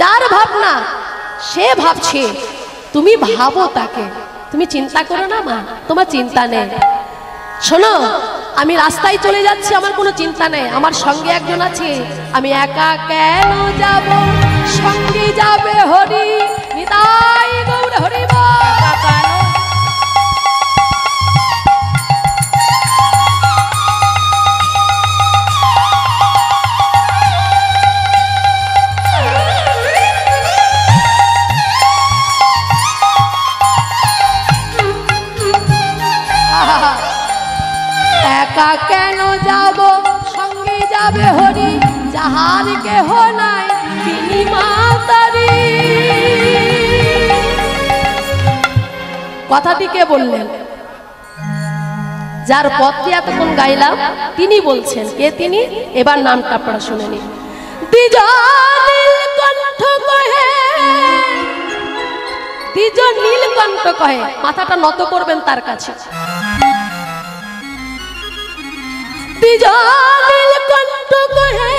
যার ভাবনা সে ভাবছে, তুমি ভাবো তাকে, তুমি চিন্তা করো না মা, তোমার চিন্তা নেই। শোনো, আমি রাস্তায় চলে যাচ্ছি, আমার কোনো চিন্তা নেই, আমার সঙ্গে একজন আছে, আমি একা কেন যাব, সঙ্গে যাবে হরি, নিতাই গৌর হরি বল। একা কেন যাব, সঙ্গে যাবে হরি, যাহার কেহ নাই তিনি মাতারি। কথাটি কে বললেন? যার পথটি এতক্ষণ গাইলাম তিনি বলছেন। কে তিনি? এবার নামটা আপনারা শুনে নিন। দ্বিজ নীলকণ্ঠ কহে, দ্বিজ নীলকণ্ঠ কহে, মাথাটা নত করবেন তার কাছে। দ্বিজ নীলকণ্ঠ কহে,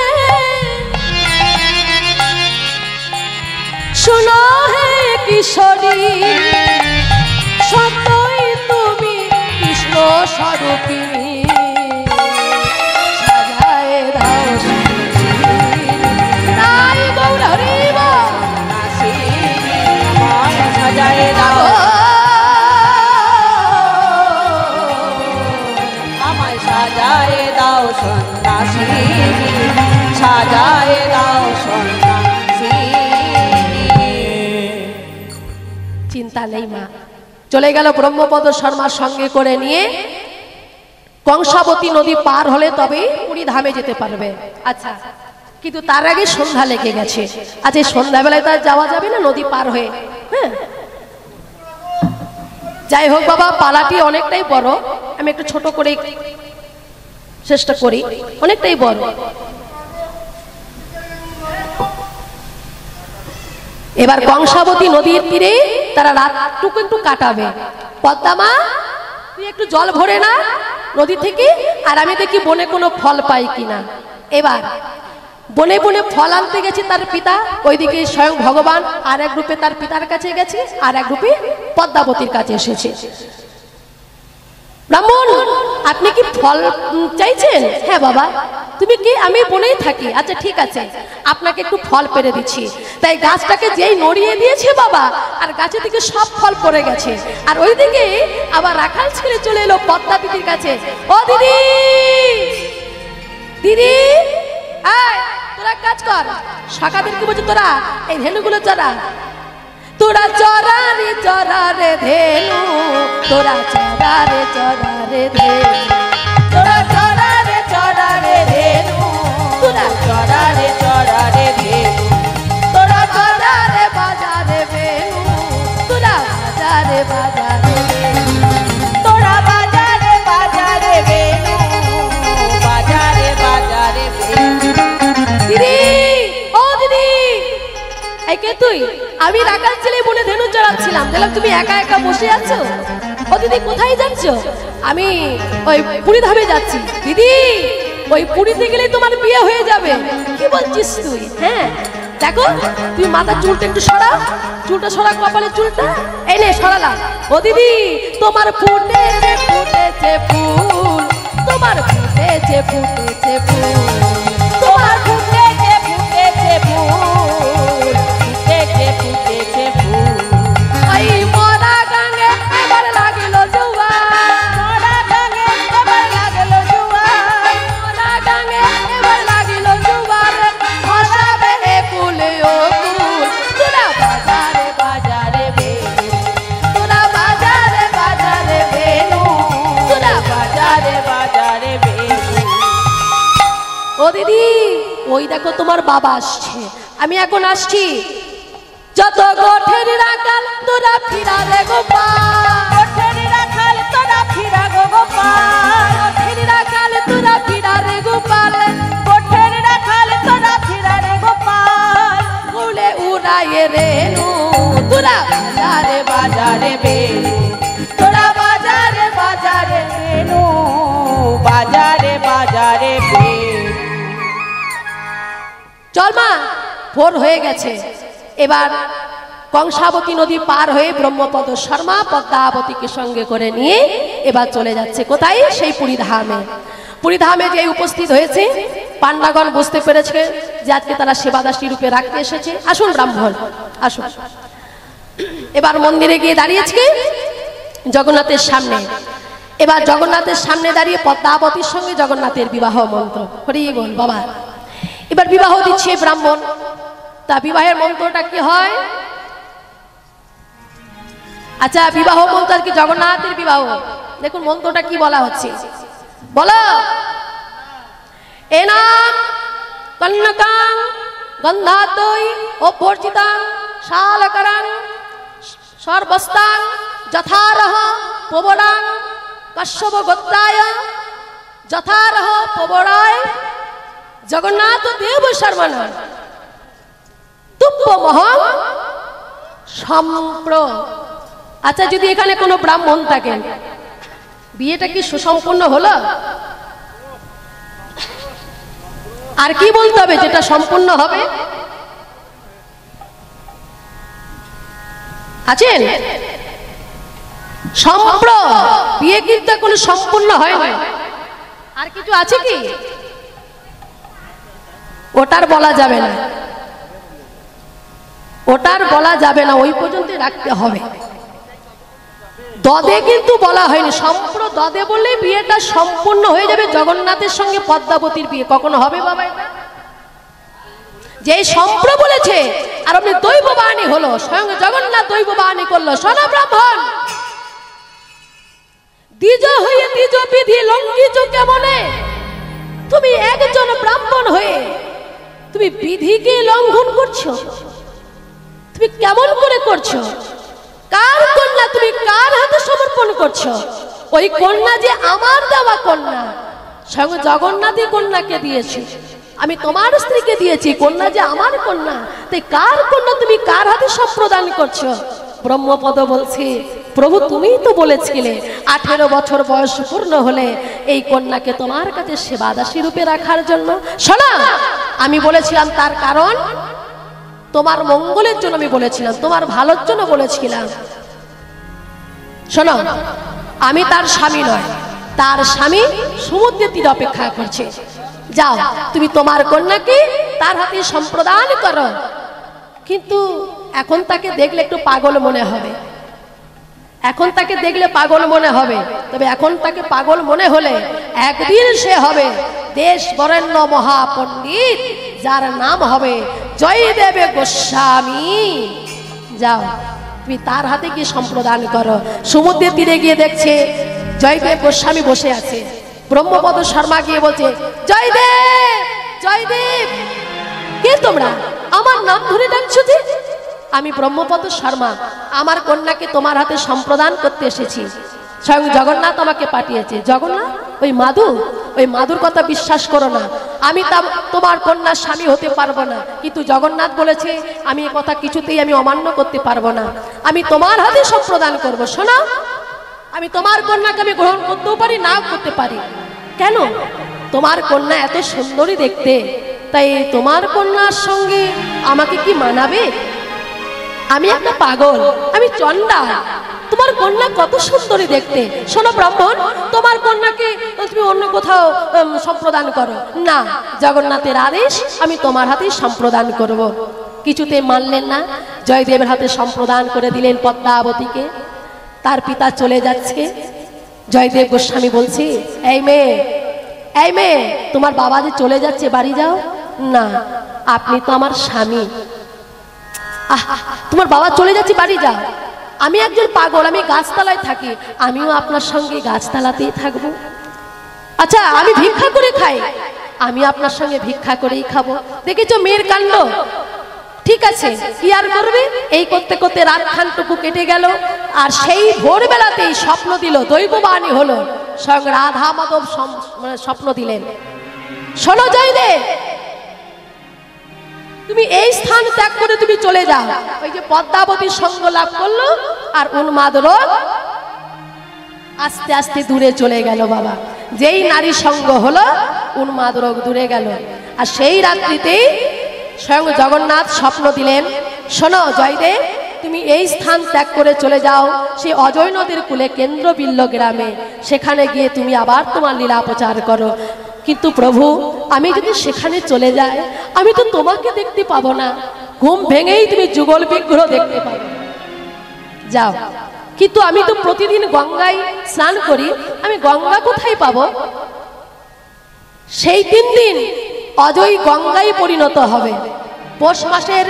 শুনো হে কিশোরী, সত্যই তুমি কৃষ্ণ স্বরূপিণী, সাজায় দাও তাই গৌর হরি বল, সাজায় দাও আমায়, সাজায় দাও সন্ন্যাসী, সাজায় দাও সন্ন্যাসী। চিন্তা নেই মা। চলে গেল ব্রহ্মপদ শর্মার সঙ্গে করে নিয়ে, কংসাবতী নদী পার হলে তবে পুরী ধামে যেতে পারবে। আচ্ছা, কিন্তু তার আগে সন্ধ্যা লেগে গেছে। আচ্ছা, সন্ধ্যাবেলায় তার যাওয়া যাবে না নদী পার হয়ে? হ্যাঁ, যাই হোক বাবা, পালাটি অনেকটাই বড়, আমি একটু ছোট করে চেষ্টা করি, অনেকটাই বড়। এবার কংসাবতী নদীর তীরে তারা রাতটুকু একটু কাটাবে। পদ্মা, তুই একটু জল ভরে না নদী থেকে, আর আমি দেখি বনে কোনো ফল পাই কিনা। এবার বনে বনে ফল আনতে গেছে তার পিতা, ওইদিকে স্বয়ং ভগবান আর এক রূপে তার পিতার কাছে গেছে, আর এক রূপে পদ্মাবতীর কাছে এসেছে। ব্রাহ্মণ, আপনি কি ফল চাইছেন? হ্যাঁ বাবা। তুমি কি? আমি বনেই থাকি। আচ্ছা ঠিক আছে, আপনাকে একটু ফল পেরে দিচ্ছি। তাই গাছটাকে যেই নড়িয়ে দিয়েছে বাবা, আর গাছে থেকে সব ফল পড়ে গেছে। আর ওইদিকে আবার রাখাল ছেলে চলে এলো পদ্মা দিদির কাছে। ও দিদি, দিদি, তোরা কাজ কর, সকাদেরকে বলছে তোরা এই ধেনুগুলো চড়া, তোরা চড়া রে চড়া রে ধেনু, তোরা চড়া রে চড়া রে ধেনু, তোরা চড়া রে চড়া রে ধেনু, তোরা চড়া রে চড়া রে ধেনু, তোরা চড়া রে বাজারে বেনু, তোরা বাজারে বাজারে বেনু, তোরা বাজারে বাজারে বেনু, বাজারে বাজারে বেনু। দিদি, ও দিদি, এই কে তুই? আমি রাখাল ছেলে বনে ধেনু চড়াচ্ছিলাম, দেখলাম তুমি একা একা বসে আছো। ও দিদি, কোথায় যাচ্ছ? আমি ওই পুরী ধামে যাচ্ছি। দিদি, ওই পুরীতে গেলে তোমার বিয়ে হয়ে যাবে। কি বলছিস তুই? হ্যাঁ, দেখো তুমি মাথার চুলটা একটু সরা, চুলটা সরা, কপালে চুলটা এই নে সরালাম। ও দিদি, তোমার ফুটেছে ফুটেছে ফুল, তোমার ফুটেছে ফুটেছে ফুল, তোমার ফুটেছে ফুটেছে ফুল, ফুটেছে ফুটেছে ফুল। এই মরা গাঙ্গে এবার লাগিল জোয়ার, মরা গাঙ্গে এবার লাগিল জোয়ার, মরা গাঙ্গে এবার লাগিল জোয়ার, ভাসাবে কুলে ও কুল, তোরা বাজারে বাজারে বেনু, তোরা বাজারে বাজারে বেনু, তোরা বাজারে বাজারে বেনু। ও দিদি, ওই দেখো তোমার বাবা আসছে, আমি এখন আসছি। যত গোঠের রাখাল তোরা ফিরা রে গোপাল, গোঠের রাখাল তোরা ফিরা গো গোপাল, গোঠের রাখাল তোরা ফিরা রে গোপাল, গোঠের রাখাল তোরা ফিরা রে গোপাল, উড়ে উড়ায়ে রেনু, তোরা বাজারে বাজারে বেনু, তোরা বাজারে বাজারে বেনু, বাজারে বাজারে বেনু। চল মা, ভোর হয়ে গেছে, এবার কংসাবতী নদী পার হয়ে ব্রহ্মপদ শর্মা পদ্মাবতীকে সঙ্গে করে নিয়ে এবার চলে যাচ্ছে কোথায়? সেই পুরীধামে। পুরীধামে যে উপস্থিত হয়েছে, পান্ডাগণ বুঝতে পেরেছে যে আজকে তারা সেবাদাসী রূপে রাখতে এসেছে। আসুন ব্রাহ্মণ আসুন। এবার মন্দিরে গিয়ে দাঁড়িয়েছে জগন্নাথের সামনে। এবার জগন্নাথের সামনে দাঁড়িয়ে পদ্মাবতীর সঙ্গে জগন্নাথের বিবাহ মন্ত্র, হরি বল বাবা। এবার বিবাহ দিচ্ছে ব্রাহ্মণ। তা বিবাহের মন্ত্রটা কি হয়? আচ্ছা, বিবাহ মন্ত্র কি জগন্নাথের বিবাহ? দেখুন মন্ত্রটা কি বলা হচ্ছে, বলো। এনাম কন্যকাং গন্ধাদৈ অভ্যর্জিতাং শালকরাং সর্বস্তাং যথারহ প্রবলাং কশ্যপ গোত্রায় যথারহ প্রবলায় জগন্নাথ দেব শর্মণ তুপ্পমহং সম্প্র। আচ্ছা, যদি এখানে কোনো ব্রাহ্মণ থাকেন, বিয়েটা কি সুসম্পন্ন হলো? আর কি বলতে হবে যেটা সম্পূর্ণ হবে? আছেন? সম্প্র, বিয়ে কিন্তু কোনো সম্পূর্ণ হয় না। আর কিছু আছে কি? ওটার বলা যাবে না, ওটার বলা যাবে না, ওই পর্যন্ত রাখতে হবে। দদে কিন্তু বলা হয়নি, সম্প্র দদে বললে বিয়েটা সম্পূর্ণ হয়ে যাবে। জগন্নাথের সঙ্গে পদ্মাবতীর বিয়ে কখনো হবে বাবা? যে সম্প্র বলেছে আর আপনি দৈব বাণী হলো, স্বয়ং জগন্নাথ দৈব বাণী করলো। শোনো ব্রাহ্মণ, দ্বিজ হয়ে দ্বিজ বিধি লঙ্ঘিত কেমনে? তুমি একজন ব্রাহ্মণ হয়ে তুমি বিধিকে লঙ্ঘন করছো, তুমি কেমন করে করছো? কার কন্যা তুমি কার হাতে সমর্পণ করছো? ওই কন্যা যে আমার দেওয়া কন্যা, স্বয়ং জগন্নাথই কন্যাকে দিয়েছে, আমি তোমার স্ত্রীকে দিয়েছি, কন্যা যে আমার কন্যা, তাই কার কন্যা তুমি কার হাতে সম্প্রদান করছো? ব্রহ্মপদ বলছে, প্রভু তুমিই তো বলেছিলে 18 বছর বয়স পূর্ণ হলে এই কন্যাকে তোমার কাছে সেবাদাসী রূপে রাখার জন্য। শোনা, আমি বলেছিলাম তার কারণ তোমার মঙ্গলের জন্য, আমি বলেছিলাম তোমার ভালোর জন্য বলেছিলাম। শোনো, আমি তার স্বামী নয়, তার স্বামী সমুদ্রের তীরে অপেক্ষা করছে। যাও তুমি তোমার কন্যাকে তার হাতে সম্প্রদান করো। কিন্তু এখন তাকে দেখলে একটু পাগল মনে হবে, এখন তাকে দেখলে পাগল মনে হবে। তবে এখন তাকে পাগল মনে হলে একদিন সে হবে দেশ বরেণ্য মহাপণ্ডিত, যার নাম হবে জয়দেব গোস্বামী। যাও তুমি তার হাতে গিয়ে সম্প্রদান করো। সমুদ্রের তীরে গিয়ে দেখছে জয়দেব গোস্বামী বসে আছে। ব্রহ্মপদ শর্মা গিয়ে বলছে, জয়দেব জয়দেব, কে তোমরা? আমার নাম ধরে ডাকছো যে? আমি ব্রহ্মপদ শর্মা, আমার কন্যাকে তোমার হাতে সম্প্রদান করতে এসেছি। স্বয়ং জগন্নাথ আমাকে পাঠিয়েছে। জগন্নাথ? ওই মাধু? ওই মাধুর কথা বিশ্বাস করো না, আমি তোমার কন্যার স্বামী হতে পারবো না। কিন্তু জগন্নাথ বলেছে আমি এ কথা কিছুতেই আমি অমান্য করতে পারবো না, আমি তোমার হাতে সম্প্রদান করবো। শোনা, আমি তোমার কন্যাকে আমি গ্রহণ করতেও পারি, নাও করতে পারি। কেন? তোমার কন্যা এত সুন্দরী দেখতে, তাই তোমার কন্যার সঙ্গে আমাকে কি মানাবে? আমি একটা পাগল, আমি চণ্ডাল, তোমার কন্যা কত সুন্দরী দেখতে। শোনো ব্রাহ্মণ, তোমার কন্যাকে তুমি অন্য কোথাও সম্প্রদান করো। না, জগন্নাথের আদেশ, আমি তোমার হাতেই সম্প্রদান করব। কিছুতে মানলেন না, জয়দেবের হাতে সম্প্রদান করে দিলেন পদ্মাবতীকে। তার পিতা চলে যাচ্ছে। জয়দেব গোস্বামী বলছে, এই মেয়ে, এই মেয়ে, তোমার বাবা যে চলে যাচ্ছে, বাড়ি যাও না। আপনি তো আমার স্বামী। তোমার বাবা চলে যাচ্ছে, বাড়ি যাও। আমি একজন পাগল, আমি গাছতলায় থাকি, আমিও আপনার সঙ্গে গাছতলাতেই থাকবো। আচ্ছা, আমি ভিক্ষা করে খাই, আমি আপনার সঙ্গে ভিক্ষা করেই খাবো। দেখেছো মেয়ের কাণ্ড? ঠিক আছে, কি আর করবে? এই করতে করতে রাত খানটুকু কেটে গেল। আর সেই ভোরবেলাতেই স্বপ্ন দিল, দৈববাণী হলো, স্বয়ং রাধা মাধব স্বপ্ন দিলেন। শোনো জয়দেব, তুমি এই স্থান ত্যাগ করে তুমি চলে যাও। ওই যে পদ্মাবতীর সঙ্গ লাভ করলো আর উন্মাদ রোগ আস্তে আস্তে দূরে চলে গেল বাবা। যেই নারী সঙ্গ হলো উন্মাদ রোগ দূরে গেল। আর সেই রাত্রিতেই স্বয়ং জগন্নাথ স্বপ্ন দিলেন শোনো জয়দেব, তুমি এই স্থান ত্যাগ করে চলে যাও সেই অজয় নদীর কূলে কেন্দ্রবিল্ল গ্রামে, সেখানে গিয়ে তুমি আবার তোমার লীলা প্রচার করো। কিন্তু প্রভু, আমি যদি সেখানে চলে যাই, আমি তো তোমাকে দেখতে পাবো না, ঘুম ভেঙেই তুমি যুগল বিগ্রহ দেখতে পাবে। যাও, কিন্তু আমি তো প্রতিদিন গঙ্গায় স্নান করি, আমি গঙ্গা কোথায় পাবো? সেই 3 দিন অজয় গঙ্গায় পরিণত হবে। পৌষ মাসের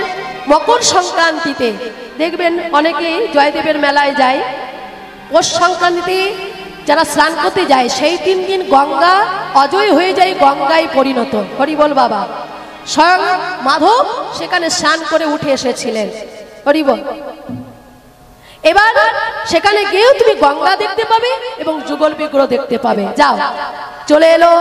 মকর সংক্রান্তিতে দেখবেন অনেকে জয়দেবের মেলায় যায়। পৌষ সংক্রান্তিতে যারা স্নান করতে যায়, সেই 3 দিন গঙ্গা অজয় হয়ে যায়, গঙ্গায় পরিণত। হরি বল বাবা। স্বয়ং মাধব সেখানে স্নান করে উঠে এসেছিলেন। হরি বল। এবার সেখানে গিয়েও তুমি গঙ্গা দেখতে পাবে এবং যুগল বিগ্রহ দেখতে পাবে। যাও, চলে এলো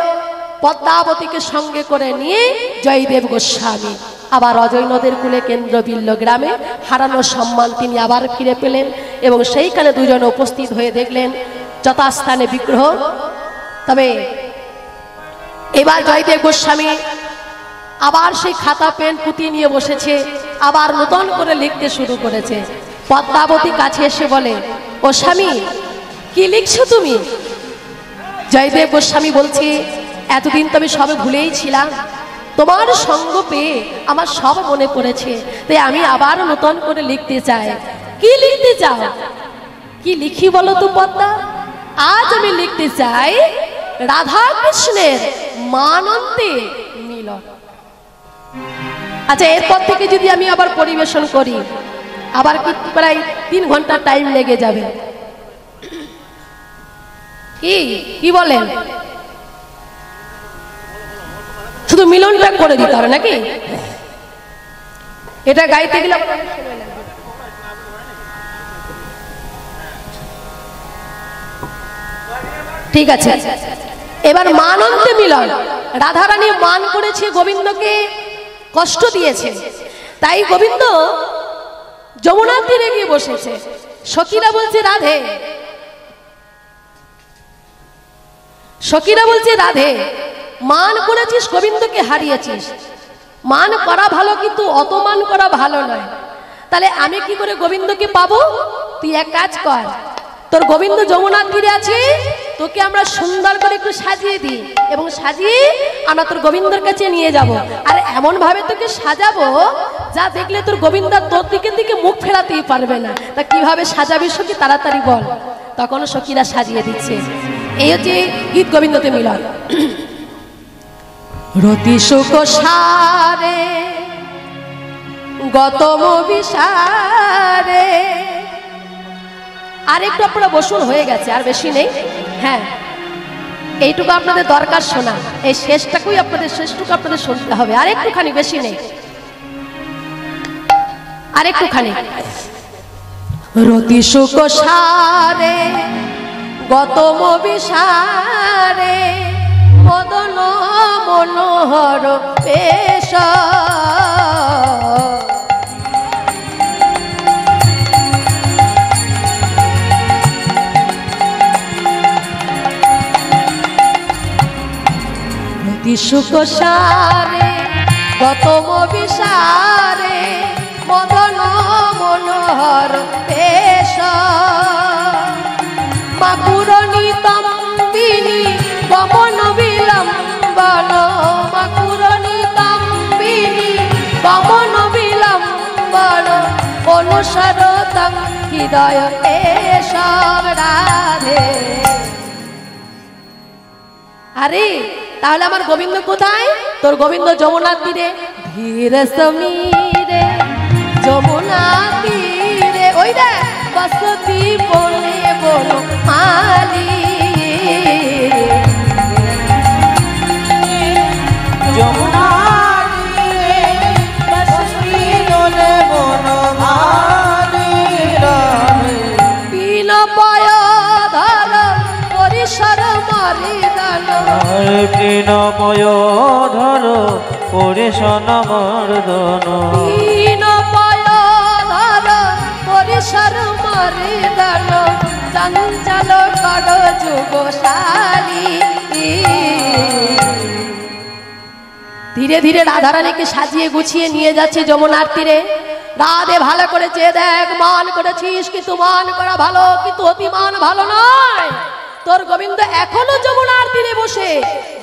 পদ্মাবতীকে সঙ্গে করে নিয়ে জয়দেব গোস্বামী আবার অজয় নদের কূলে কেন্দ্রবিল্ল গ্রামে হারানো সম্মান তিনি আবার ফিরে পেলেন এবং সেইখানে দুজনে উপস্থিত হয়ে দেখলেন যথাস্থানে বিগ্রহ। তবে এবার জয়দেব গোস্বামী আবার সেই খাতা পেন পুঁতি নিয়ে বসেছে, আবার নতুন করে লিখতে শুরু করেছে। পদ্মাবতী কাছে এসে বলে, ও স্বামী, কি লিখছো তুমি? জয়দেব গোস্বামী বলছে, এতদিন তো আমি সবে ভুলেই ছিলাম, তোমার সঙ্গ পেয়ে আমার সব মনে পড়েছে, তাই আমি আবার নতুন করে লিখতে চাই। কি লিখতে চাও? কি লিখি বলো তো পদ্মা? আজ আমি লিখতে চাই রাধা কৃষ্ণের মানন্তে মিলন। আচ্ছা, এরপর থেকে যদি আমি আবার পরিবেশন করি, আবার কি প্রায় 3 ঘন্টা টাইম লেগে যাবে। কি বলেন? শুধু মিলনটা করে দিতে হবে নাকি? এটা গাইতে গেলে ঠিক আছে। এবার মানন্তে মিলন। রাধারানী মান করেছে, গোবিন্দকে কষ্ট দিয়েছে, তাই গোবিন্দ যমুনার তীরে গিয়ে বসেছে। সখীরা বলছে, রাধে, সখীরা বলছে, রাধে, মান করেছিস, গোবিন্দকে হারিয়েছিস। মান করা ভালো, কিন্তু অত মান করা ভালো নয়। তাহলে আমি কি করে গোবিন্দকে পাবো? তুই এক কাজ কর, তোর গোবিন্দ যমুনার তীরে আছে, তোকে আমরা সুন্দর করে একটু সাজিয়ে দিই এবং সাজিয়ে আমরা তোর গোবিন্দর কাছে নিয়ে যাব। আর এমন ভাবে তোকে সাজাবো যা দেখলে তোর গোবিন্দ তোর দিকে মুখ ফেরাতেই পারবে না। তা কিভাবে সাজাবি সখী, তাড়াতাড়ি বল। তখন সখীরা সাজিয়ে দিচ্ছে। এই হচ্ছে গীত গোবিন্দতে মিলন। রতি সুখ সারে গতম বিসারে। আর একটু আপনারা বসুন, হয়ে গেছে, আর বেশি নেই। হ্যাঁ, এইটুকু আপনাদের দরকার শোনা, এই শেষটুকুই আপনাদের শুনতে হবে। আর একটুখানি, বেশি নেই, আর একটুখানি। রতি সুখ সারে গতম বিসারে মদন মনোহর পেশ। সুখ সারে গতম বিসারে মদন মনোহর পেশ। মাকুরণী তম্বিনী গমন বিলম্বন। মাকুরণী তম্বিনী গমন বিলম্বন। অনুসরতং হৃদয় এসব রাধে। আরে তাহলে আমার গোবিন্দ কোথায়? তোর গোবিন্দ যমুনার তীরে। ধীরে সমীরে যমুনার তীরে, ওই রে বসতি বলে বলো মালি। যমুনার তীরে বসতি বলে বলো মালি। বিন পয় ধর পরিসর মরিদান। তৃণময় ধর পরিশন মর্দন। তৃণময় ধর পরিসর মরিদান। চঞ্চল কর যুগশালী। ধীরে ধীরে রাধারানীকে সাজিয়ে গুছিয়ে নিয়ে যাচ্ছে যমুনার তীরে। রাধে ভালো করে চেয়ে দেখ, মান করেছিস কিন্তু মান করা ভালো, কিন্তু অতিমান ভালো নয়। তোর গোবিন্দ এখনো যমুনার তীরে বসে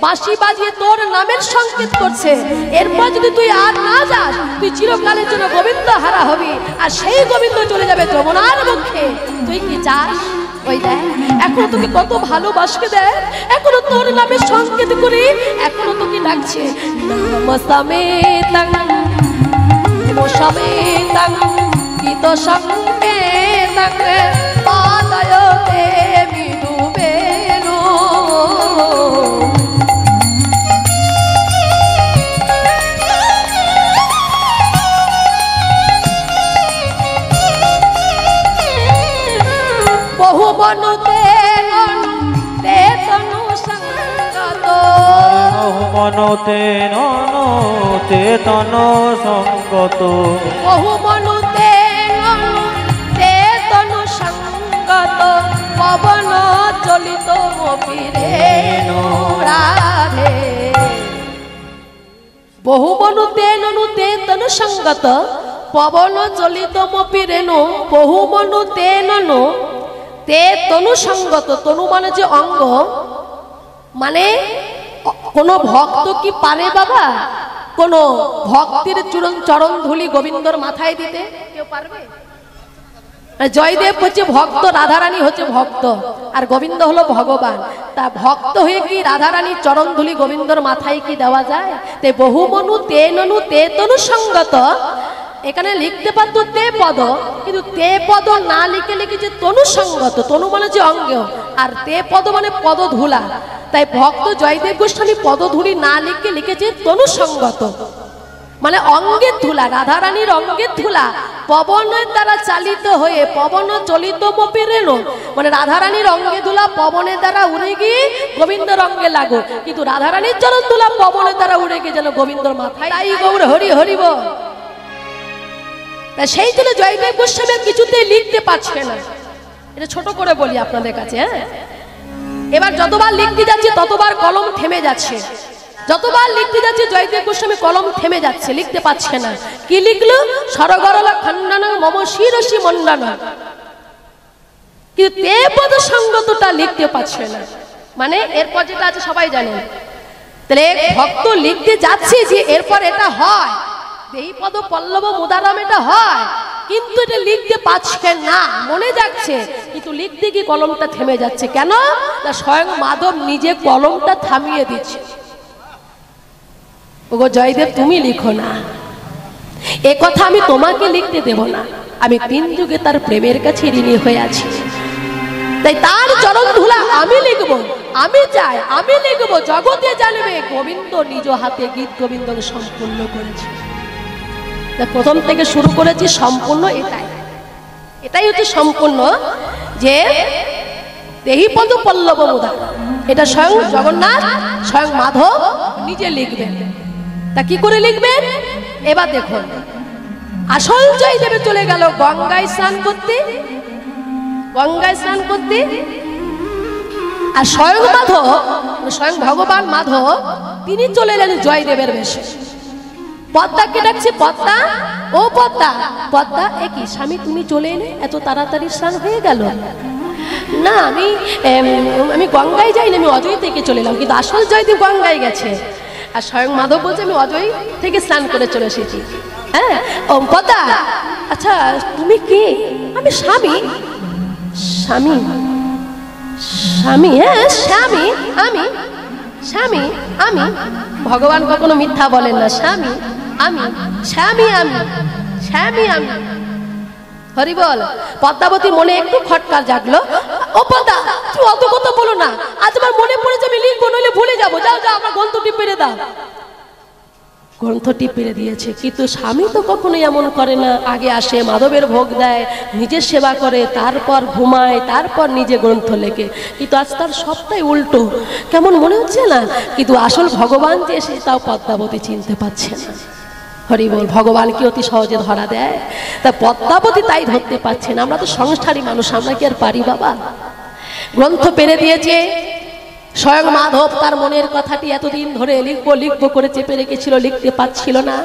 বাঁশি বাজিয়ে তোর নামের সংকেত করছে। এরপর যদি তুই আর না যাস, তুই চিরকালের জন্য গোবিন্দ হারা হবি, আর সেই গোবিন্দ চলে যাবে যমুনার মুখে। তুই কি চাস? ওই দেখ এখনো তোকে কত ভালোবাসকে দেয়, এখনো তোর নামের সংকেত করে এখনো তোকে ডাকছে। মস্তামেতাং মোসামেতাং গীত সংকেতাং পাদয়তে মৃদুবেনো। বহু বনুতে তে তনু সঙ্গত, বহু মনতে ননতে তন সঙ্গত, বহু বনুতে তে তনু সঙ্গত, পবন চলিত মপিরেণু রাধে। বহু বনুতে ননুতে তনু সঙ্গত, পবন চলিত মপিরেণু। বহু বনুতে ননু তে তনু সঙ্গত, তনু মানে যে অঙ্গ, মানে কোন ভক্ত কি পারে বাবা কোন ভক্তির চরণ ধুলি গোবিন্দর মাথায় দিতে? কেউ পারবে? জয়দেব হচ্ছে ভক্ত, রাধারানী হচ্ছে ভক্ত, আর গোবিন্দ হলো ভগবান। তা ভক্ত হয়ে কি রাধারানীর চরণ ধুলি গোবিন্দর মাথায় কি দেওয়া যায়? তে বহু মনু তে ননু তে তনু সঙ্গত, এখানে লিখতে পারতো তে পদ, কিন্তু তে পদ না লিখে লিখেছে তনু সঙ্গত। তনু মানে যে অঙ্গ, আর তে পদ মানে পদ ধুলা। তাই ভক্ত জয়দেব গোস্বামী পদধূলি না লিখে লিখেছে তনু সঙ্গত, মানে অঙ্গের ধুলা, রাধারানীর অঙ্গের ধুলা পবনের দ্বারা চালিত হয়ে পবন চলিত মপিরেণু, মানে রাধারানীর অঙ্গে ধুলা পবনের দ্বারা উড়ে গিয়ে গোবিন্দর অঙ্গে লাগো, কিন্তু রাধারানীর চরণ ধুলা পবনের দ্বারা উড়ে গিয়ে যেন গোবিন্দর মাথায়। তাই গৌর হরি হরিব। তাই সেই জন্য জয়দেব গোস্বামী কিছুতেই লিখতে পারছে না। এটা ছোট করে বলি আপনাদের কাছে। হ্যাঁ, এবার যতবার লিখতে যাচ্ছে ততবার কলম থেমে যাচ্ছে, যতবার লিখতে যাচ্ছে জয়দেব গোস্বামী কলম থেমে যাচ্ছে, লিখতে পারছে না। কি লিখলো? সরগরল খণ্ডন মম শিরসি মণ্ডন, কিন্তু তে পদ সঙ্গতটা লিখতে পারছে না। মানে এরপর যেটা আছে সবাই জানেন। তাহলে ভক্ত লিখতে যাচ্ছে যে এরপর এটা হয়, দেহি পদ পল্লব মুদারাম এটা হয়, কিন্তু এটা লিখতে পারছে না, মনে যাচ্ছে, কিন্তু লিখতে গিয়ে কলমটা থেমে যাচ্ছে। কেন? না স্বয়ং মাধব নিজে কলমটা থামিয়ে দিচ্ছে। ওগো জয়দেব তুমি লিখো না, এ কথা আমি তোমাকে লিখতে দেব না, আমি তিন যুগে তার প্রেমের কাছে ঋণী হয়ে আছি। তাই তার চরণ ধুলা আমি লিখব, আমি চাই আমি লিখব, জগতে জানবে গোবিন্দ নিজ হাতে গীত গোবিন্দ সম্পূর্ণ করেছে। প্রথম থেকে শুরু করেছি সম্পূর্ণ, এটাই হচ্ছে সম্পূর্ণ, যে দেহি পদ পল্লব মুদা, এটা স্বয়ং জগন্নাথ স্বয়ং মাধব নিজে লিখবেন। তা কি করে লিখবেন? এবার দেখুন, আসল জয়দেবে চলে গেল গঙ্গায় স্নান করতে, গঙ্গায় স্নান করতে, আর স্বয়ং মাধব স্বয়ং ভগবান মাধব তিনি চলে এলেন জয়দেবের বেশে। পদ্মাকে ডাকছে, পদ্মা ও পদ্মা, পদ্মা এ কি স্বামী তুমি চলে এলে, এত তাড়াতাড়ি স্নান হয়ে গেল? না আমি গঙ্গায় যাইনি, আমি অজয় থেকে চলে এলাম। কিন্তু আসল জয়দেব গঙ্গায় গেছে, আর স্বয়ং মাধব বলছে আমি অজয় থেকে স্নান করে চলে এসেছি। হ্যাঁ, ও পদ্মা, আচ্ছা তুমি কে? আমি স্বামী। স্বামী? স্বামী? হ্যাঁ স্বামী, আমি স্বামী, আমি। ভগবান কখনো মিথ্যা বলেন না। স্বামী আমি, স্বামী আমি, স্বামী আমি। হরি বল। পদ্মাবতী মনে একটু খটকা জাগলো। ও পদ্মা, তুই অত কথা বলো না, আজ আমার মনে পড়েছে আমি লিখবো, নইলে ভুলে যাবো। যাও যাও, আমার গ্রন্থটি পেরে দাও। গ্রন্থটি পেরে দিয়েছে, কিন্তু স্বামী তো কখনোই এমন করে না। আগে আসে, মাধবের ভোগ দেয়, নিজের সেবা করে, তারপর ঘুমায়, তারপর নিজে গ্রন্থ লেখে। কিন্তু আজ তার সবটাই উল্টো, কেমন মনে হচ্ছে না? কিন্তু আসল ভগবান যে এসে তাও পদ্মাবতী চিনতে পারছে না। হরি বল। ভগবান কি অতি সহজে ধরা দেয়? তা পদ্মাবতী তাই ধরতে পারছে না। আমরা তো সংসারী মানুষ, আমরা কি আর পারি বাবা? গ্রন্থ পেরে দিয়েছে, স্বয়ং মাধব তার মনের কথাটি এতদিন ধরে লিখবো লিখবো করে চেপে রেখেছিল, লিখতে পারছিল না।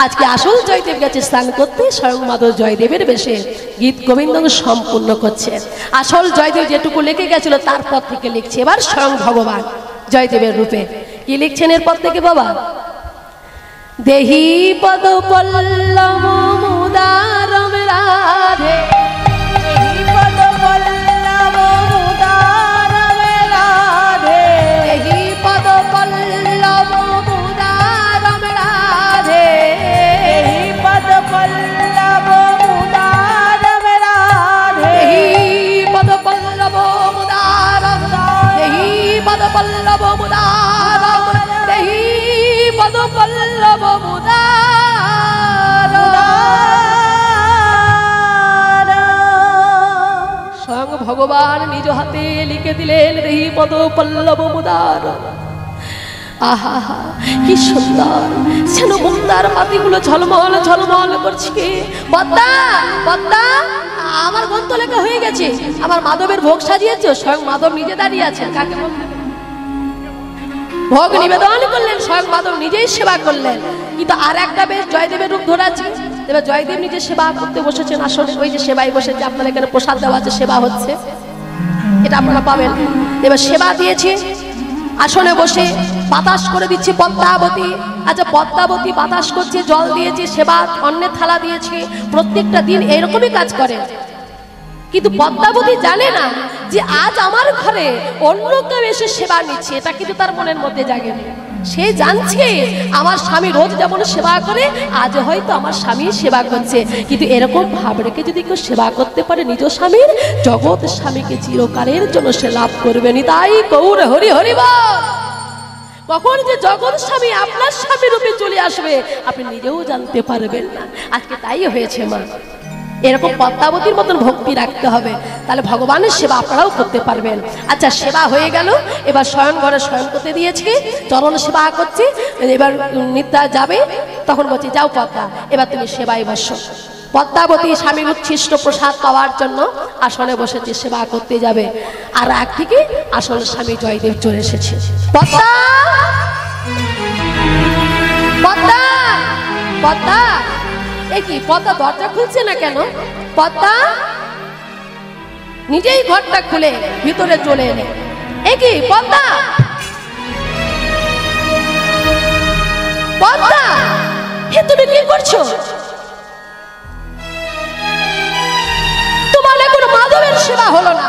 আজকে আসল জয়দেব গেছে স্নান করতে, স্বয়ং মাধব জয়দেবের বেশে গীত গোবিন্দ সম্পূর্ণ করছে। আসল জয়দেব যেটুকু লিখে গেছিল তারপর থেকে লিখছে এবার স্বয়ং ভগবান জয়দেবের রূপে। কি লিখছেন এরপর থেকে বাবা? দেহি পদ পল্লব মুদারম রাধে, দেহি পদ পল্লব মুদারম রাধে, দেহি পদ পল্লব মুদারম রাধে, দেহি পদ পল্লব মুদারম রাধে, দেহি পদ পল্লব মুদারম, দেহি পদ পল্লব মুদারম, দেহি পদ পল্লব মুদার। স্বয়ং ভগবান নিজ হাতে লিখে দিলেন দেহি পদ পল্লব মুদার। আহা কি সুন্দর, যেন মুক্তার পাতিগুলো ঝলমল ঝলমল করছে। পদ্মা পদ্মা, আমার গ্রন্থ লেখা হয়ে গেছে, আমার মাধবের ভোগ সাজিয়েছে। স্বয়ং মাধব নিজে দাঁড়িয়ে আছেন, কাকে ভোগ নিবেদন করলেন, স্বয়ং মাধব নিজেই সেবা করলেন। কিন্তু আর একটা বেশ জয়দেবের রূপ ধরে আছে। এবার জয়দেব নিজে সেবা করতে বসেছেন আসলে, ওই যে সেবাই বসেছে, আপনার এখানে প্রসাদ দেওয়া আছে, সেবা হচ্ছে, এটা আপনারা পাবেন। এবার সেবা দিয়েছে, আসনে বসে বাতাস করে দিচ্ছে পদ্মাবতী। আচ্ছা পদ্মাবতী বাতাস করছে, জল দিয়েছে, সেবা অন্যের থালা দিয়েছে, প্রত্যেকটা দিন এইরকমই কাজ করে। কিন্তু পদ্মাবতী জানে না যে আজ আমার ঘরে অন্য কেউ এসে সেবা নিচ্ছে, এটা কিন্তু তার মনের মধ্যে জাগে না। সে জানছে আমার স্বামী রোজ যেমন সেবা করে, আজ হয়তো আমার স্বামী সেবা করছে। কিন্তু এরকম ভাব রেখে যদি কেউ সেবা করতে পারে নিজ স্বামীর, জগৎ স্বামীকে চিরকালের জন্য সে লাভ করবে। তাই গৌর হরি হরি বল। কখন যে জগৎ স্বামী আপনার স্বামী রূপে চলে আসবে আপনি নিজেও জানতে পারবেন না। আজকে তাই হয়েছে মা, এরকম পদ্মাবতীর মতন ভক্তি রাখতে হবে, তাহলে ভগবানের সেবা আপনারাও করতে পারবেন। আচ্ছা সেবা হয়ে গেল, এবার শয়ন ঘরে শয়ন করতে দিয়েছি, চরণ সেবা করছি। এবার নিত্যা যাবে, তখন বলছি যাও পদ্মা, এবার তুমি সেবায় বসো। পদ্মাবতী স্বামীর উচ্ছিষ্ট প্রসাদ পাওয়ার জন্য আসনে বসেছে, সেবা করতে যাবে। আর একদিকে আসলে স্বামী জয়দেব চলে এসেছে। পদ্মা পদ্মা পদ্মা, কি পদ্মা দরজা খুলছে না কেন? পদ্মা নিজেই ঘরটা খুলে ভিতরে চলে এলে। কি পদ্মা, পদ্মা হে তুমি কি করছো? তোমার এখন মাধবের সেবা হলো না,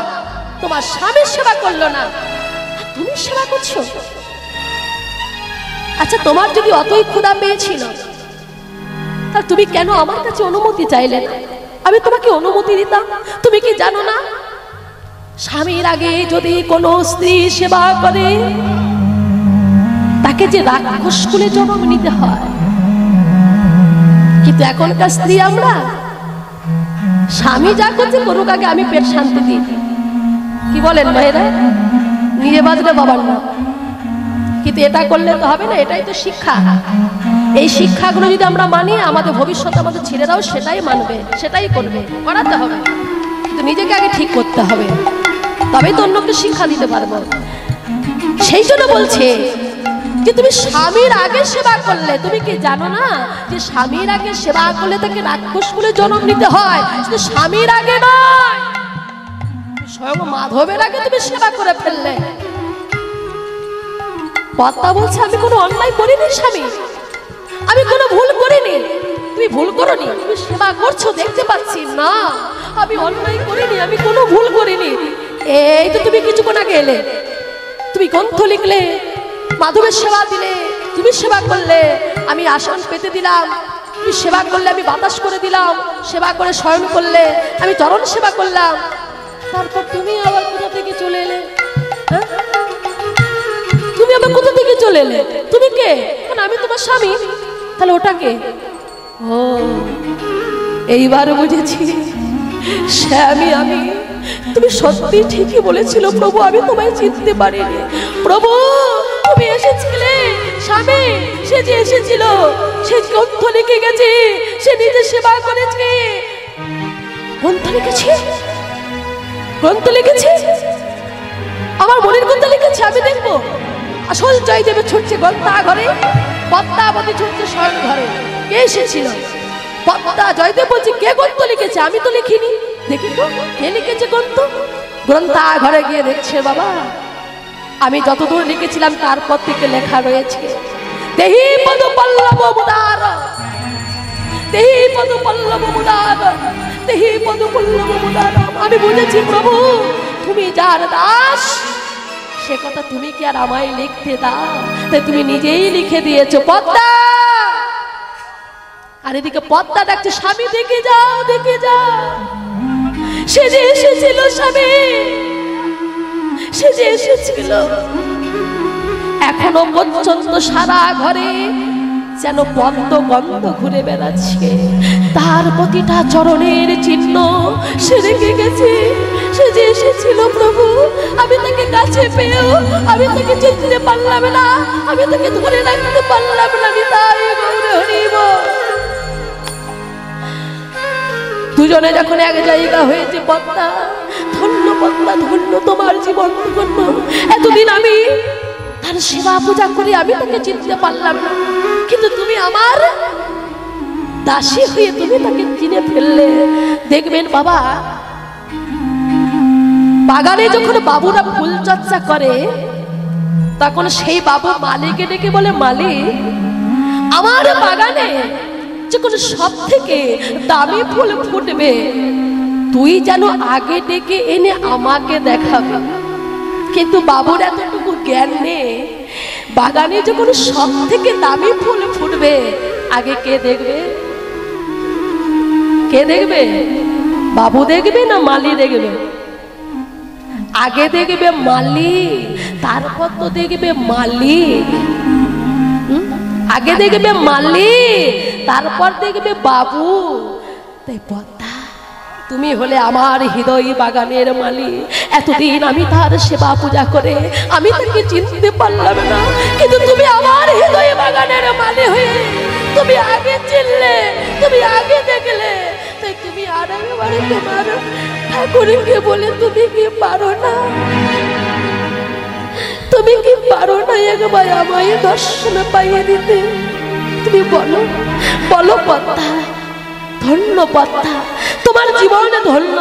তোমার স্বামীর সেবা করলো না, তুমি সেবা করছো? আচ্ছা তোমার যদি অতই ক্ষুধা পেয়েছিল, তাহলে তুমি কেন আমার কাছে অনুমতি চাইলে না? আমি তোমাকে অনুমতি দিতাম। তুমি কি জানো না, স্বামীর আগে যদি কোনো স্ত্রী সেবা করে তাকে যে রাক্ষস কুলে জন্ম নিতে হয়। কিন্তু এখনকার স্ত্রী আমরা, স্বামী যা করছে করুক, আগে আমি পেট শান্তি দিই। কি বলেন ভাইরা? নিজে বাজলে বাবার না, কিন্তু এটা করলে তো হবে না। এটাই তো শিক্ষা। এই শিক্ষাগুলো যদি আমরা মানি, আমাদের ভবিষ্যতে আমাদের ছেলেরাও সেটাই মানবে, সেটাই করবে। করাতে হবে, কিন্তু নিজেকে আগে ঠিক করতে হবে, তবেই তো অন্যকে শিক্ষা দিতে পারবো। সেই জন্য বলছে যে তুমি স্বামীর আগে সেবা করলে, তুমি কি জানো না যে স্বামীর আগে সেবা করলে তাকে রাক্ষস কুলে জন্ম নিতে হয়? শুধু স্বামীর আগে নয়, স্বয়ং মাধবের আগে তুমি সেবা করে ফেললে। পদ্মা বলছে আমি কোনো অন্যায় করিনি স্বামী, আমি কোনো ভুল করিনি। তুমি ভুল করোনি, তুমি সেবা করছো দেখতে পাচ্ছি। না আমি অন্যায় করিনি, আমি কোনো ভুল করিনি। এই তো তুমি কিছুক্ষণ আগে এলে, তুমি গ্রন্থ লিখলে, মাধবের সেবা দিলে, তুমি সেবা করলে, আমি আসন পেতে দিলাম, তুমি সেবা করলে, আমি বাতাস করে দিলাম, সেবা করে শয়ন করলে, আমি চরণ সেবা করলাম। তারপর তুমি আবার কোথা থেকে চলে এলে? তুমি আবার কোথা থেকে চলে এলে? তুমি কে? আমি তোমার স্বামী। তাহলে ওটা কে? ও এইবার বুঝেছি, স্বামী আমি। তুমি সত্যি ঠিকই বলেছিল প্রভু, আমি তোমায় চিনতে পারিনি। প্রভু তুমি এসেছিলে, স্বামী সে যে এসেছিল, সে গ্রন্থ লিখে গেছে, সে নিজে সেবা করেছে। গ্রন্থ লিখেছে, গ্রন্থ লিখেছে। আমার মনের কথা লিখেছে, আমি দেখবো। আসল জয়দেবে ছুটছে গন্তা ঘরে, পদ্মাবতী ছুটছে স্বয়ং ঘরে। কে এসেছিল? পদ্মা। জয়দেব বলছে কে গ্রন্থ লিখেছে? আমি তো লিখিনি, দেখি তো কে লিখেছে গ্রন্থ। গ্রন্থা ঘরে গিয়ে দেখছে বাবা আমি যতদূর লিখেছিলাম তারপর থেকে লেখা রয়েছে দেহি পদ পল্লব মুদার, দেহি পদ পল্লব মুদার, দেহি পদ পল্লব মুদার। আমি বুঝেছি প্রভু তুমি যার দাস, সে কথা তুমি কি আর আমায় লিখতে দাও? তাই তুমি নিজেই লিখে দিয়েছো পদ্মা। আর এদিকে পদ্মা ডাকছে স্বামী দেখে যাও, দেখে যাও। সে যে এসেছিল স্বামী, সে যে এসেছিল, এখনো পর্যন্ত সারা ঘরে যেন পদ্ম গন্ধ ঘুরে বেড়াচ্ছে। তার প্রতিটা চরণের চিহ্ন সে রেখে গেছে। সে যে এসেছিল প্রভু, আমি তাকে কাছে পেয়েও আমি তাকে চিনতে পারলাম না, আমি তাকে ধরে রাখতে পারলাম না। আমি তাই গৌরে হরিব। দুজনে যখন এক জায়গা হয়েছে, পদ্মা ধন্য, পদ্মা ধন্য, তোমার জীবন ধন্য। এতদিন আমি তার সেবা পূজা করি, আমি তাকে চিনতে পারলাম না, কিন্তু তুমি আমার দাসী হয়ে তুমি তাকে চিনে ফেললে। দেখবেন বাবা বাগানে যখন বাবুরা ফুল চর্চা করে তখন সেই বাবু মালিকে ডেকে বলে মালিক আমার বাগানে যখন সব থেকে দামি ফুল ফুটবে তুই যেন আগে ডেকে এনে আমাকে দেখাবে। কিন্তু বাবুর এতটুকু জ্ঞান নেই, বাগানে যখন সব থেকে দামি ফুল ফুটবে আগে কে দেখবে? কে দেখবে? বাবু দেখবে না মালি দেখবে? আগে দেখবে মালি, তারপর তো দেখবে মালি। আগে দেখবে মালি, তারপর দেখবে বাবু। তাই পদ্মা তুমি হলে আমার হৃদয় বাগানের মালি। এতদিন আমি তার সেবা পূজা করে আমি তাকে চিনতে পারলাম না, কিন্তু তুমি আমার হৃদয় বাগানের মালি হয়ে তুমি আগে চিনলে, তুমি আগে দেখলে। তাই তুমি আর একবার তোমার ঠাকুরকে বলে তুমি কি পারো না, তুমি কি পারো না একবার আমায় দর্শন পাইয়ে দিতে? তুমি বলো, বলো পদ্মা, ধন্য পদ্মা, তোমার জীবনে ধন্য।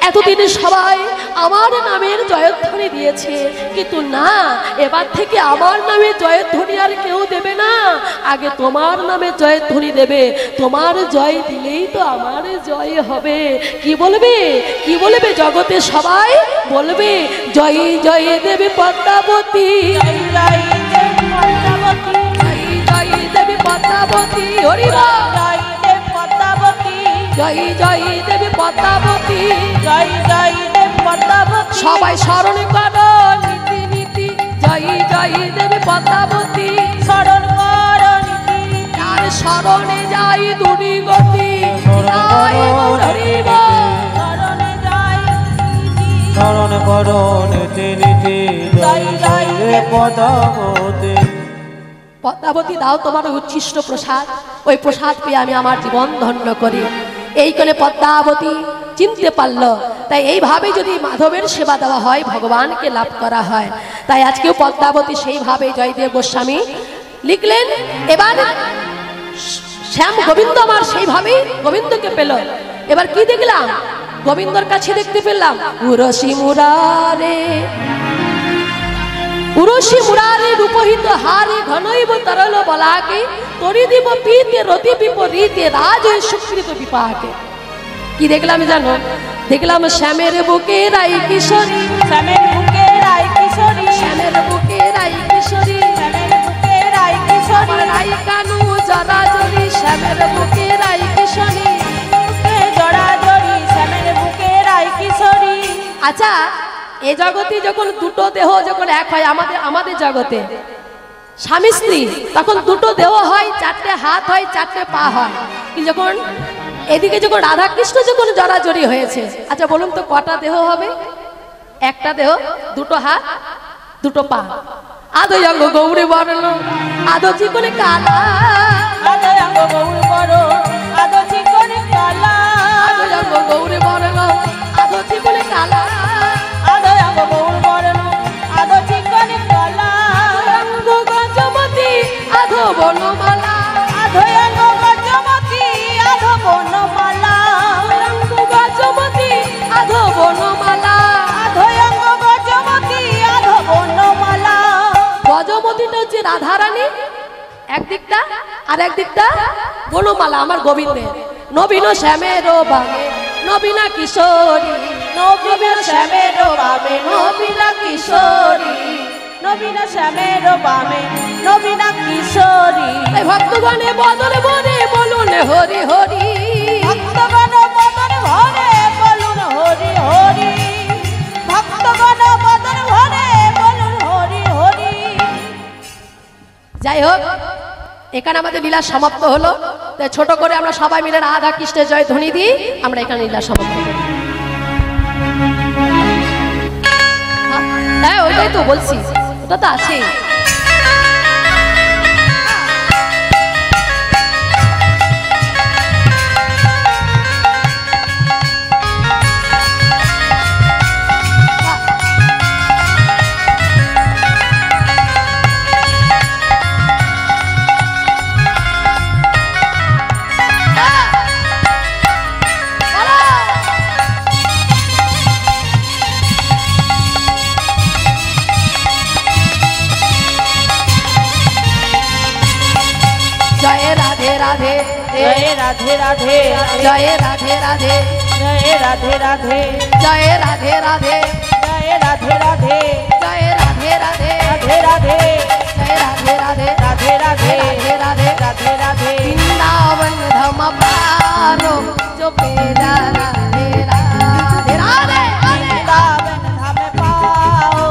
এতদিন সবাই আমার নামের জয়ধ্বনি দিয়েছে, কিন্তু না, এবার থেকে আমার নামে জয়ধ্বনি আর কেউ দেবে না, আগে তোমার নামে জয়ধ্বনি দেবে। তোমার জয় দিলেই তো আমার জয় হবে। কি বলবে? কি বলবে? জগতে সবাই বলবে জয় জয় দেবী পদ্মাবতী, জয় জয় দেবী পদ্মাবতী, জয় জয় দেবী পদ্মাবতী, হরি বল। জয় জয় দেবী পদ্মাবতী, জয় জয় দেবী পদ্মাবতী। সবাই স্মরণ করো নীতি নীতি, জয় জয় দেবী পদ্মাবতী, স্মরণ করো নীতি নীতি। আর স্মরণে যাই দুর্গতি, স্মরণ করো নীতি নীতি, জয় জয় দেবী পদ্মাবতী। পদ্মাবতী দাও তোমার উচ্ছিষ্ট প্রসাদ, ওই প্রসাদ পেয়ে আমি আমার জীবন ধন্য করি। এই করে পদ্মাবতী চিনতে পারলো। তাই এইভাবে যদি মাধবের সেবা দেওয়া হয় ভগবানকে লাভ করা হয়। তাই আজকেও পদ্মাবতী সেইভাবে জয়দেব গোস্বামী লিখলেন। এবার শ্যাম গোবিন্দ আমার সেইভাবেই গোবিন্দকে পেল। এবার কি দেখলাম? গোবিন্দর কাছে দেখতে পেলাম উরসী মুরারে, উরসী মুরারে রূপহিত হারে ঘনৈব তরল বলাকে, তরি দিব পিতে রতি বিপরীতে রাজ সুকৃত বিপাকে। কি দেখলাম জানো? দেখলাম শ্যামের বুকে রাই কিশোরী, শ্যামের বুকে রাই কিশোরী, শ্যামের বুকে রাই কিশোরী, শ্যামের বুকে রাই কিশোরী, রাই কানু জরা জরি, শ্যামের বুকে রাই কিশোরী, বুকে জরা জরি, শ্যামের বুকে রাই কিশোরী। আচ্ছা, এ জগতে যখন দুটো দেহ যখন এক হয়, আমাদের জগতে স্বামী স্ত্রী, তখন দুটো দেহ হয়, চারটে হাত হয়, চারটে পা হয়। কিন্তু যখন এদিকে যখন রাধা কৃষ্ণ যখন জড়াজড়ি হয়েছে, আচ্ছা বলুন তো কটা দেহ হবে? একটা দেহ, দুটো হাত, দুটো পা। আদো অঙ্গ গৌরে বরণ, আদো চিকনে কালা, আদো অঙ্গ গৌরে বরণ, আদো চিকনে কালা, আদো অঙ্গ গৌরে বরণ, আদো চিকনে কালা, আদো অঙ্গ গৌরে বরণ, রাধা রানী একদিকটা আর একদিকটা বনমালা আমার গোবিন্দের। নবীন শ্যামের বামে নবীনা কিশোরী, নবীন শ্যামের বামে নবীনা কিশোরী, নবীন শ্যামের বামে নবীনা কিশোরী। এই ভক্তগণে বদন ভরে বলুন হরি হরি, ভক্তগণ বদন ভরে বলুন হরি হরি, ভক্তগণ বদন ভরে বলুন হরি হরি। যাই হোক, এখানে আমাদের লীলা সমাপ্ত হলো। তাই ছোট করে আমরা সবাই মিলে রাধা কৃষ্ণের জয় ধ্বনি দিই, আমরা এখানে লীলা সমাপ্ত করি। হ্যাঁ ওইটাই তো বলছি, ওটা তো আছেই। जय राधे राधे, जय राधे राधे, जय राधे राधे, जय राधे राधे, जय राधे राधे, जय राधे राधे, जय राधे राधे, राधे राधे, जय राधे राधे, राधे राधे, राधे राधे, राधे राधे। वृंदावन धाम पारो जो पेरा राधे राधे राधे वृंदावन धाम पाओ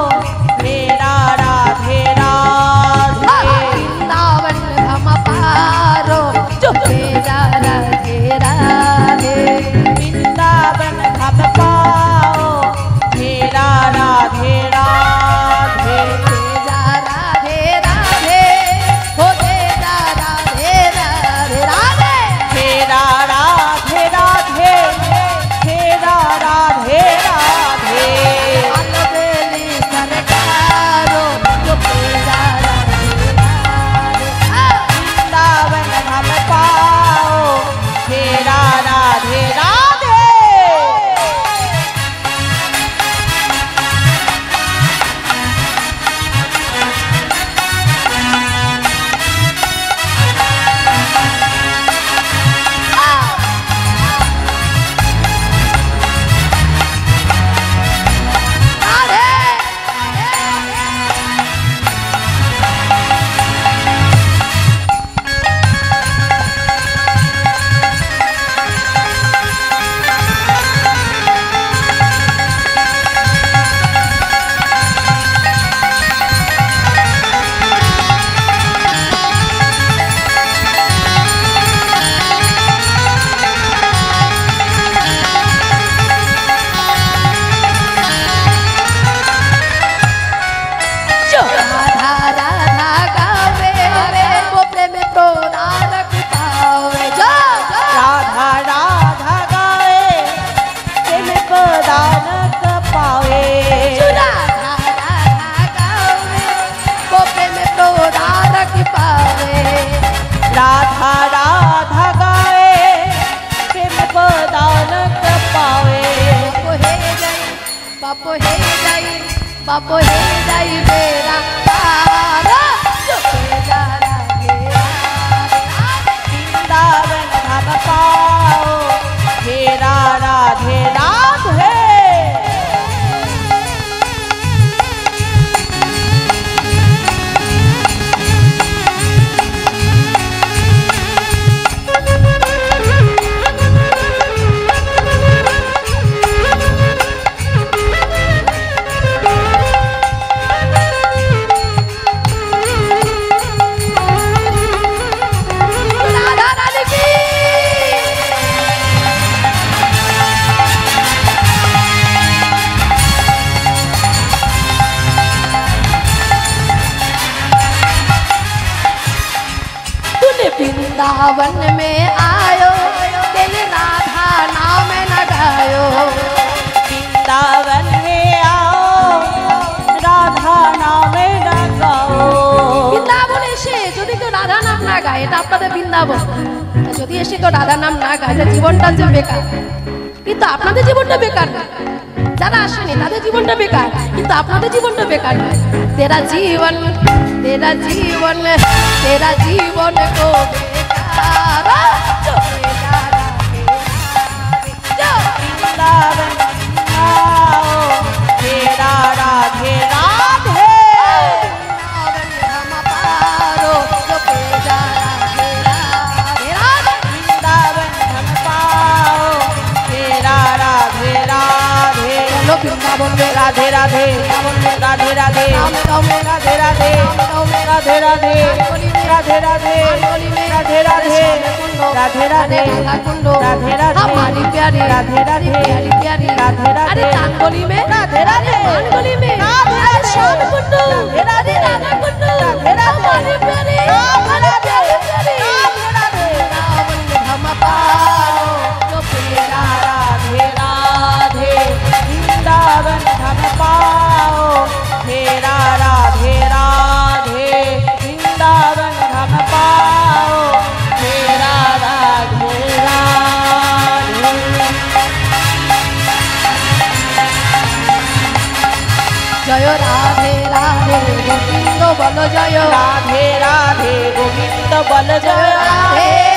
मेरा राधे राधे, वृंदावन धाम पारो जो पेरा राधे राधे, वृंदावन धाम पाओ मेरा राधे राधे। तेजा राधे राधे, हो तेजा राधे राधे राधे, तेरा राधे राधे, तेरा राधे राधे। अलबेली सरकारो जो तेजा राधे राधे, वृंदावन धाम पाओ मेरा राधे राधे। जो राधा राधा गावे वो प्रेम तो नारक पावे, जो राधा राधा गाए प्रेम प्रदानक पावे। जो राधा राधा गावे वो प्रेम तो नारक पावे, राधा राधा गाए प्रेम प्रदानक पावे। बापो हे जाई, बापो हे जाई मेरा तारा जो तेजा राधे राधे, वृंदावन धाम पाओ मेरा राधे राधे। राधा रानी की तूने वृंदावन में आयो दिल राधा नाम न गायो, वृंदावन में आओ राधा नाम लगाओ। বৃন্দাবন এসে যদি কেউ রাধা নাম না গায়, এটা আপনাদের বৃন্দাবন, যদি এসে কেউ রাধা নাম না গায়, তার জীবনটা যে বেকার। কিন্তু আপনাদের জীবনটা বেকার না, যারা আসেনি তাদের জীবনটা বেকার, কিন্তু আপনাদের জীবনটা বেকার নয়। তেরা জীবন কো বেকার जो बेचारा जो वृंदावन आओ तेरा राधे राधे वृंदावन हम पारो जो बेचारा वृंदावन हम पाओ तेरा राधे राधे लो वृंदावन में राधे राधे राधे राधे गाँव में राधे राधे राधे राधे राधे राधे राधे राधे राधे राधे राधे राधे हमारी प्यारी राधे राधे प्यारी प्यारी राधे राधे अरे तानगोली में राधे राधे तानगोली में राधे अरे राधे श्याम कुंडू राधे राधे राधा कुंडू राधे राधे हमारी प्यारी राधे प्यारी प्यारी राधे राधे वृंदावन में हम पारो जो तेरा बेचारा राधे राधे वृंदावन हम पाओ तेरा राधे राधे वृंदावन हम पाओ तेरा राधे राधे जय राधे राधे गोविंद बल जय राधे राधे गोविंद बल जय राधे